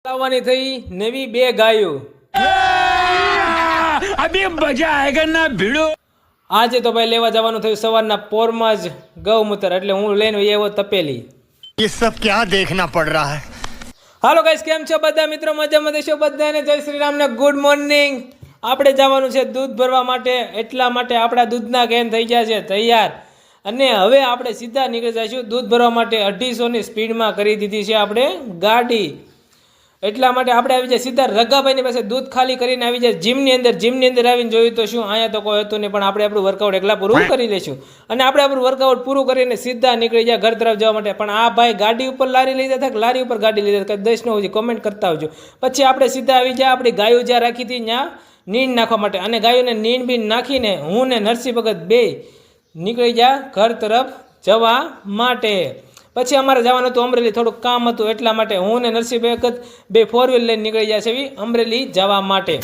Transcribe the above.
લાવવાની થઈ નવી બે ગાયો. અભી મજા આયેગા ના ભીડો. આજે તો ભાઈ લેવા જવાનું થયું સવારના પોરમાં જ ગૌમૂત્ર, એટલે હું લઈને એવો તપેલી. ये सब क्या देखना पड़ रहा है. હાલો ગાઈસ, કેમ છો બધા મિત્રો? મજામાં દેશો બધાને. જય શ્રી રામ ને ગુડ મોર્નિંગ. આપણે જવાનું છે દૂધ ભરવા માટે, એટલા માટે આપણા દૂધના કેન થઈ ગયા છે તૈયાર, અને હવે આપણે સીધા નીકળી જઈશું દૂધ ભરવા માટે. 250ની સ્પીડમાં કરી દીધી છે આપણે ગાડી, એટલા માટે આપણે આવી જાય સીધા રગાભાઈની પાસે દૂધ ખાલી કરીને આવી જાય જીમની અંદર. જીમની અંદર આવીને જોયું તો શું, અહીંયા તો કોઈ હતું નહીં, પણ આપણે આપણું વર્કઆઉટ એકલા પૂરું કરી લઈશું. અને આપણે આપણું વર્કઆઉટ પૂરું કરીને સીધા નીકળી જાય ઘર તરફ જવા માટે. પણ આ ભાઈ ગાડી ઉપર લારી લઈ જતા, લારી ઉપર ગાડી લઈ જતા, દસનો હોજી કોમેન્ટ કરતા આવજો. પછી આપણે સીધા આવી જાય આપણી ગાયો જ્યાં રાખી હતી ત્યાં નીણ નાખવા માટે. અને ગાયોને નીણ બીણ નાખીને હું ને નરસિંહ ભગત બે નીકળી જાય ઘર તરફ જવા માટે. પછી અમારે જવાનું હતું અમરેલી, થોડુંક કામ હતું, એટલા માટે હું ને નરસિંહ ભગત બે 4 વ્હીલ લઈને નીકળી જાય છે અમરેલી જવા માટે.